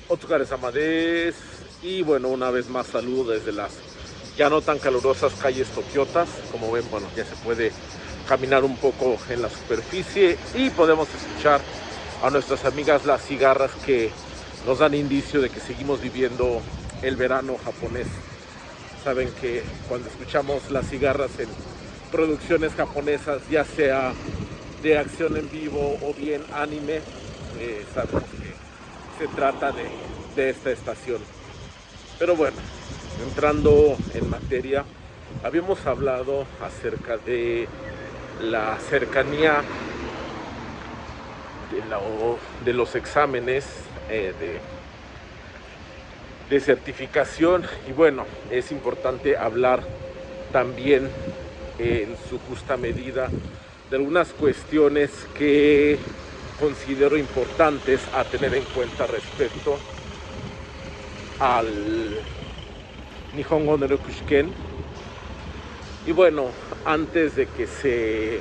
Otsukaresama desu. Y bueno, una vez más saludo desde las ya no tan calurosas calles tokiotas. Como ven, bueno, ya se puede caminar un poco en la superficie y podemos escuchar a nuestras amigas las cigarras que nos dan indicio de que seguimos viviendo el verano japonés. Saben que cuando escuchamos las cigarras en producciones japonesas, ya sea de acción en vivo o bien anime, sabemos que se trata de esta estación. Pero bueno, entrando en materia, habíamos hablado acerca de la cercanía de los exámenes de certificación, y bueno, es importante hablar también en su justa medida de algunas cuestiones que considero importantes a tener en cuenta respecto al Nihongo no Ryokushiken. Y bueno, antes de que se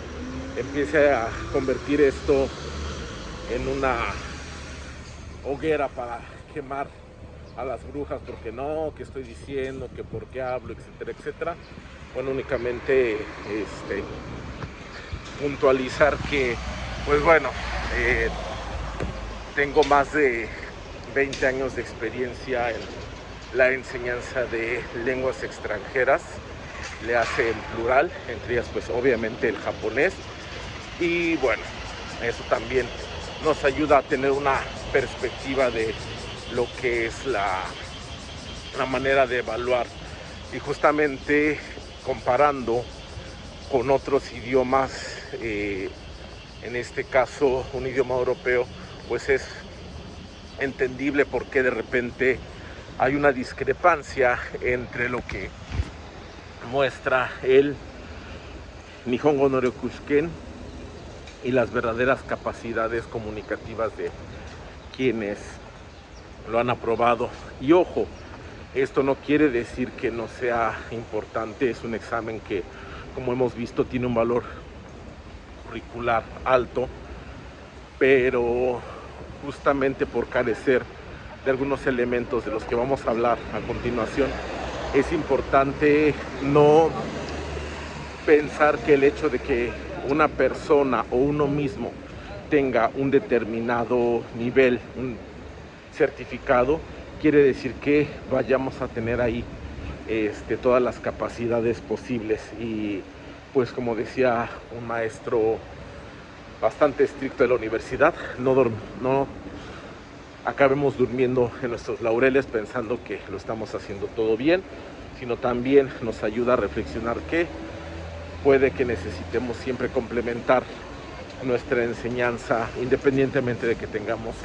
empiece a convertir esto en una hoguera para quemar a las brujas, porque no, que estoy diciendo, que por qué hablo, etcétera, etcétera. Bueno, únicamente puntualizar que, pues bueno, tengo más de 20 años de experiencia en la enseñanza de lenguas extranjeras, le hace en plural, entre ellas pues obviamente el japonés, y bueno, eso también nos ayuda a tener una perspectiva de lo que es la manera de evaluar, y justamente comparando con otros idiomas, en este caso un idioma europeo, pues es entendible por qué de repente hay una discrepancia entre lo que muestra el Nihongo no Ryokushiken y las verdaderas capacidades comunicativas de quienes lo han aprobado. Y ojo, esto no quiere decir que no sea importante, es un examen que, como hemos visto, tiene un valor curricular alto, pero justamente por carecer de algunos elementos de los que vamos a hablar a continuación, es importante no pensar que el hecho de que una persona o uno mismo tenga un determinado nivel, un certificado, quiere decir que vayamos a tener ahí todas las capacidades posibles. Y pues como decía un maestro bastante estricto de la universidad, no acabemos durmiendo en nuestros laureles pensando que lo estamos haciendo todo bien, sino también nos ayuda a reflexionar que puede que necesitemos siempre complementar nuestra enseñanza independientemente de que tengamos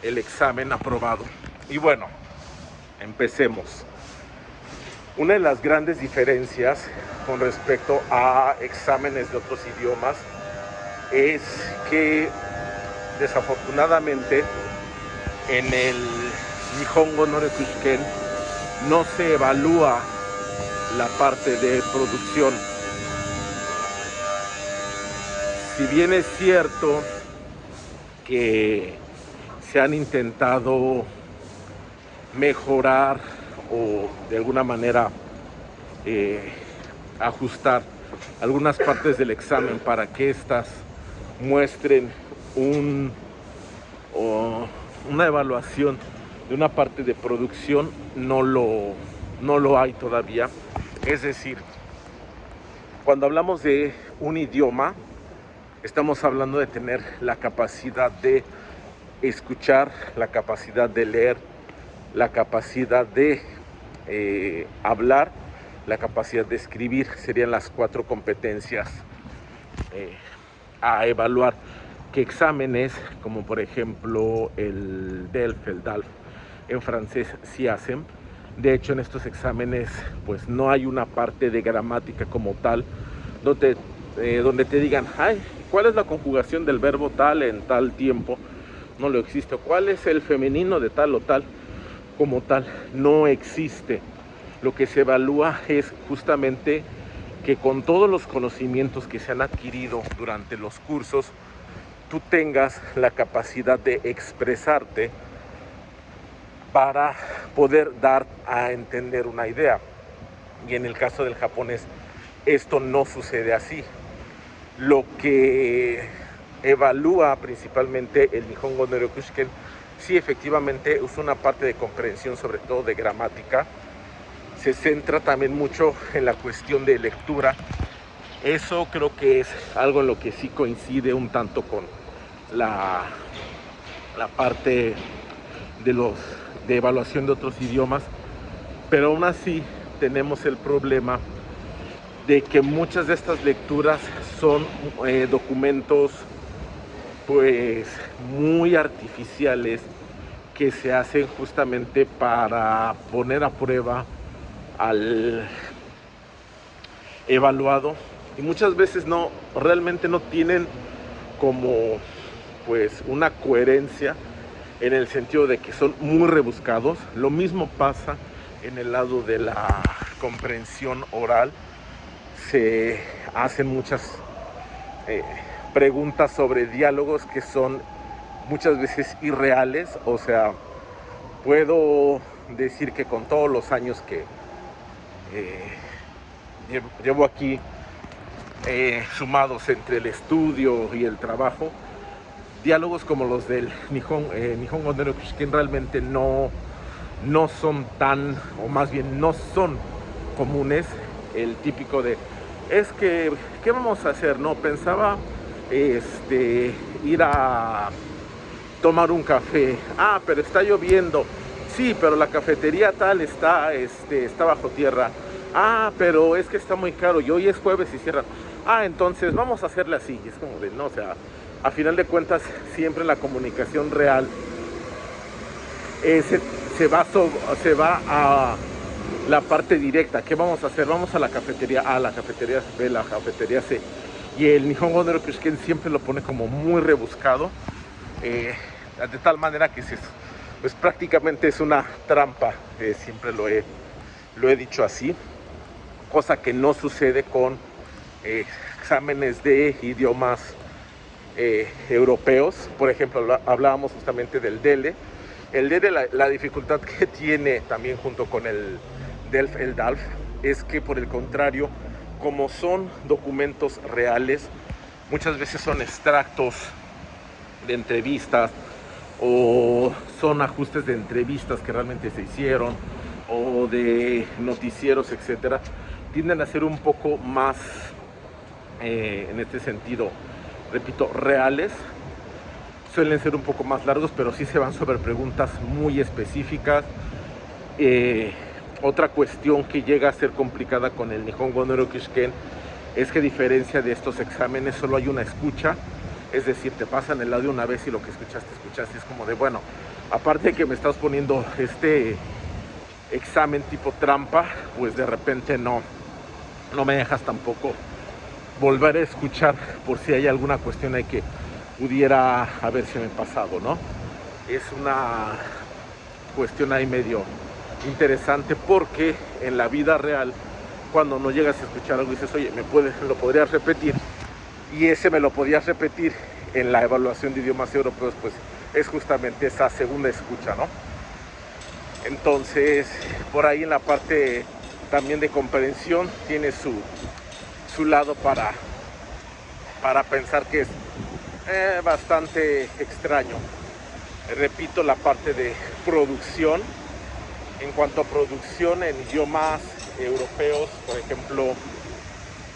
el examen aprobado. Y bueno, empecemos. Una de las grandes diferencias con respecto a exámenes de otros idiomas es que desafortunadamente en el Nihongo no Ryokushiken no se evalúa la parte de producción. Si bien es cierto que se han intentado mejorar o de alguna manera ajustar algunas partes del examen para que éstas muestren una evaluación de una parte de producción, no lo hay todavía. Es decir, cuando hablamos de un idioma, estamos hablando de tener la capacidad de escuchar, la capacidad de leer, la capacidad de hablar, la capacidad de escribir. Serían las 4 competencias a evaluar, que exámenes como por ejemplo el DELF en francés sí hacen. De hecho, en estos exámenes pues no hay una parte de gramática como tal donde te digan, ay, ¿cuál es la conjugación del verbo tal en tal tiempo? No lo existe. ¿Cuál es el femenino de tal o tal? Como tal, no existe. Lo que se evalúa es justamente que con todos los conocimientos que se han adquirido durante los cursos, tú tengas la capacidad de expresarte para poder dar a entender una idea. Y en el caso del japonés, esto no sucede así. Lo que evalúa principalmente el Nihongo no Ryokushiken, sí, efectivamente es una parte de comprensión, sobre todo de gramática. Se centra también mucho en la cuestión de lectura. Eso creo que es algo en lo que sí coincide un tanto con la parte de evaluación de otros idiomas, pero aún así tenemos el problema de que muchas de estas lecturas son documentos pues muy artificiales, que se hacen justamente para poner a prueba al evaluado, y muchas veces realmente no tienen como pues una coherencia, en el sentido de que son muy rebuscados. Lo mismo pasa en el lado de la comprensión oral. Se hacen muchas preguntas sobre diálogos que son muchas veces irreales. O sea, puedo decir que con todos los años que llevo aquí sumados entre el estudio y el trabajo, diálogos como los del Nihongo no Ryokushiken realmente no son tan, o más bien no son comunes. El típico de, es que, ¿qué vamos a hacer? No, pensaba ir a tomar un café. Ah, pero está lloviendo. Sí, pero la cafetería tal está bajo tierra. Ah, pero es que está muy caro y hoy es jueves y cierran. Ah, entonces vamos a hacerle así. Y es como de, no, o sea, a final de cuentas, siempre la comunicación real se va a la parte directa. ¿Qué vamos a hacer? Vamos a la cafetería A, la cafetería B, la cafetería C. Y el Nihongo no Ryokushiken siempre lo pone como muy rebuscado, de tal manera que pues prácticamente es una trampa. Siempre lo he dicho así, cosa que no sucede con exámenes de idiomas europeos. Por ejemplo, hablábamos justamente del DELE. El DELE, la dificultad que tiene también junto con el DALF, es que, por el contrario, como son documentos reales, muchas veces son extractos de entrevistas o son ajustes de entrevistas que realmente se hicieron o de noticieros, etcétera. Tienden a ser un poco más, en este sentido, repito, reales. Suelen ser un poco más largos, pero sí se van sobre preguntas muy específicas. Otra cuestión que llega a ser complicada con el Nihongo no Ryokushiken es que, a diferencia de estos exámenes, solo hay una escucha. Es decir, te pasan el audio una vez y lo que escuchaste. Es como de, bueno, aparte de que me estás poniendo este examen tipo trampa, pues de repente no me dejas tampoco volver a escuchar por si hay alguna cuestión ahí que pudiera haberse me pasado, ¿no? Es una cuestión ahí medio interesante, porque en la vida real, cuando no llegas a escuchar algo, dices, oye, lo podrías repetir, y ese me lo podías repetir en la evaluación de idiomas europeos, pues es justamente esa segunda escucha, ¿no? Entonces, por ahí en la parte también de comprensión tiene su lado para pensar que es bastante extraño. Repito, la parte de producción. En cuanto a producción en idiomas europeos, por ejemplo,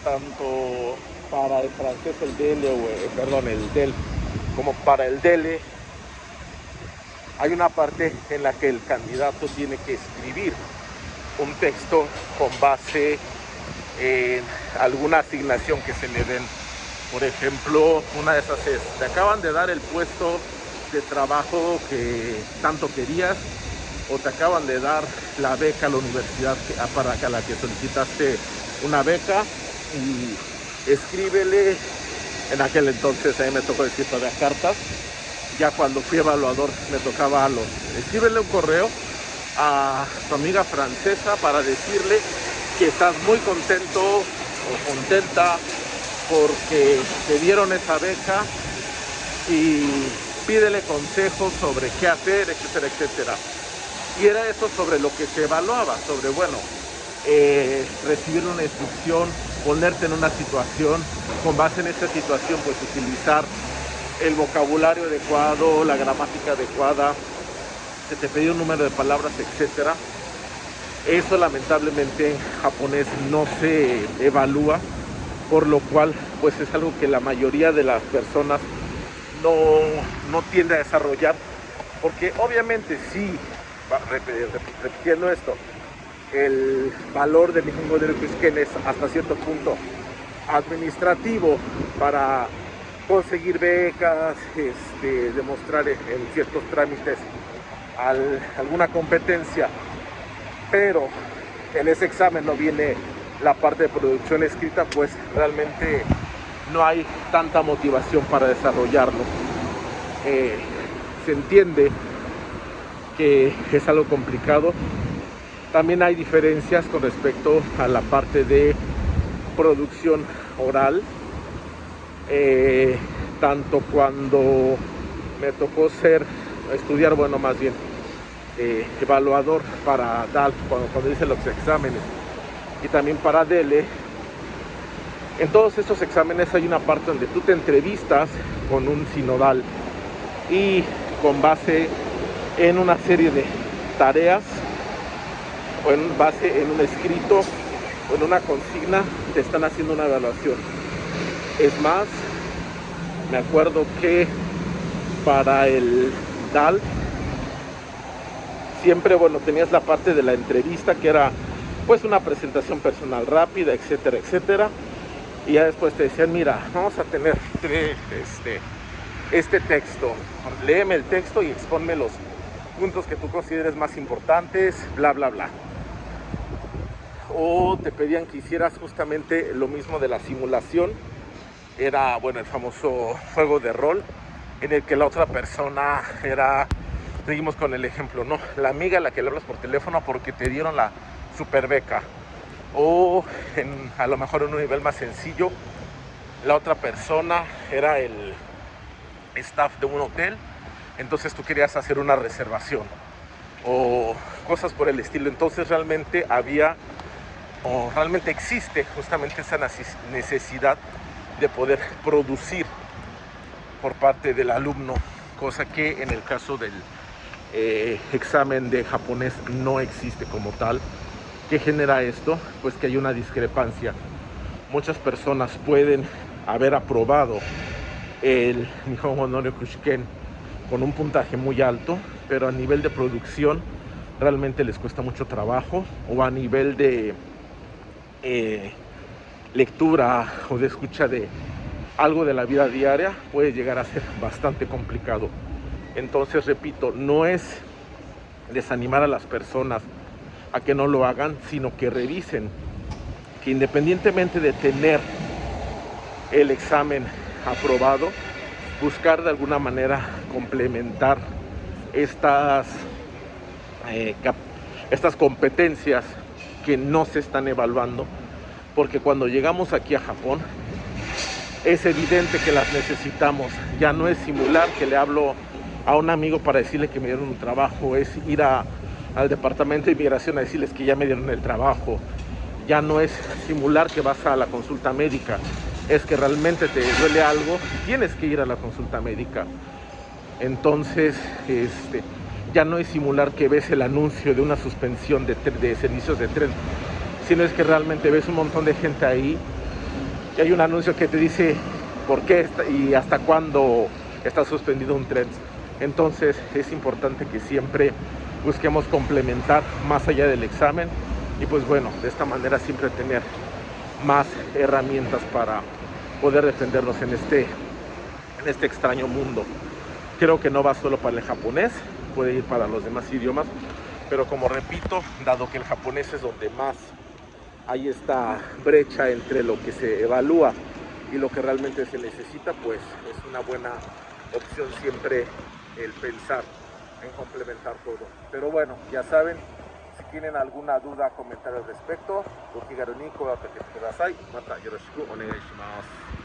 tanto para el francés el DEL, como para el DELE, hay una parte en la que el candidato tiene que escribir un texto con base en alguna asignación que se le den. Por ejemplo, una de esas es, te acaban de dar el puesto de trabajo que tanto querías, o te acaban de dar la beca a la universidad para la que solicitaste una beca, y escríbele. En aquel entonces a mí me tocó decir todavía cartas. Ya cuando fui evaluador me tocaba escríbele un correo a tu amiga francesa para decirle que estás muy contento o contenta porque te dieron esa beca, y pídele consejos sobre qué hacer, etcétera, etcétera. Y era eso sobre lo que se evaluaba, sobre, bueno, recibir una instrucción, ponerte en una situación, con base en esa situación, pues utilizar el vocabulario adecuado, la gramática adecuada, se te pedía un número de palabras, etcétera. Eso lamentablemente en japonés no se evalúa, por lo cual pues es algo que la mayoría de las personas no tiende a desarrollar, porque obviamente sí, repitiendo esto, el valor de Nihongo de Ryukyuken es hasta cierto punto administrativo para conseguir becas, demostrar en ciertos trámites alguna competencia, pero en ese examen no viene la parte de producción escrita, pues realmente no hay tanta motivación para desarrollarlo. Se entiende que es algo complicado. También hay diferencias con respecto a la parte de producción oral. Tanto cuando me tocó estudiar, bueno, más bien evaluador para DAL, cuando hice los exámenes, y también para DELE. En todos estos exámenes hay una parte donde tú te entrevistas con un sinodal y con base en una serie de tareas o en base en un escrito o en una consigna te están haciendo una evaluación. Es más, me acuerdo que para el DAL siempre, bueno, tenías la parte de la entrevista, que era pues una presentación personal rápida, etcétera, etcétera, y ya después te decían, mira, vamos a tener este texto, léeme el texto y exponme los puntos que tú consideres más importantes, bla, bla, bla. O te pedían que hicieras justamente lo mismo de la simulación. Era, bueno, el famoso juego de rol, en el que la otra persona era, seguimos con el ejemplo, ¿no? La amiga a la que le hablas por teléfono porque te dieron la super beca. O a lo mejor en un nivel más sencillo, la otra persona era el staff de un hotel, entonces tú querías hacer una reservación o cosas por el estilo. Entonces realmente había, o realmente existe justamente esa necesidad de poder producir por parte del alumno, cosa que en el caso del examen de japonés no existe como tal. ¿Qué genera esto? Pues que hay una discrepancia. Muchas personas pueden haber aprobado el Nihongo no Ryukyuken con un puntaje muy alto, pero a nivel de producción realmente les cuesta mucho trabajo, o a nivel de lectura o de escucha de algo de la vida diaria puede llegar a ser bastante complicado. Entonces, repito, no es desanimar a las personas a que no lo hagan, sino que revisen que independientemente de tener el examen aprobado, buscar de alguna manera complementar estas competencias que no se están evaluando, porque cuando llegamos aquí a Japón es evidente que las necesitamos. Ya no es simular que le hablo a un amigo para decirle que me dieron un trabajo, es ir al departamento de inmigración a decirles que ya me dieron el trabajo. Ya no es simular que vas a la consulta médica, es que realmente te duele algo y tienes que ir a la consulta médica. Entonces, ya no es simular que ves el anuncio de una suspensión de servicios de tren, sino es que realmente ves un montón de gente ahí y hay un anuncio que te dice por qué y hasta cuándo está suspendido un tren. Entonces es importante que siempre busquemos complementar más allá del examen y pues bueno, de esta manera siempre tener más herramientas para poder defendernos en este extraño mundo. Creo que no va solo para el japonés, puede ir para los demás idiomas, pero como repito, dado que el japonés es donde más hay esta brecha entre lo que se evalúa y lo que realmente se necesita, pues es una buena opción siempre el pensar en complementar todo. Pero bueno, ya saben, si tienen alguna duda, comentario al respecto, o気軽に声をかけてください。またよろしくお願いします。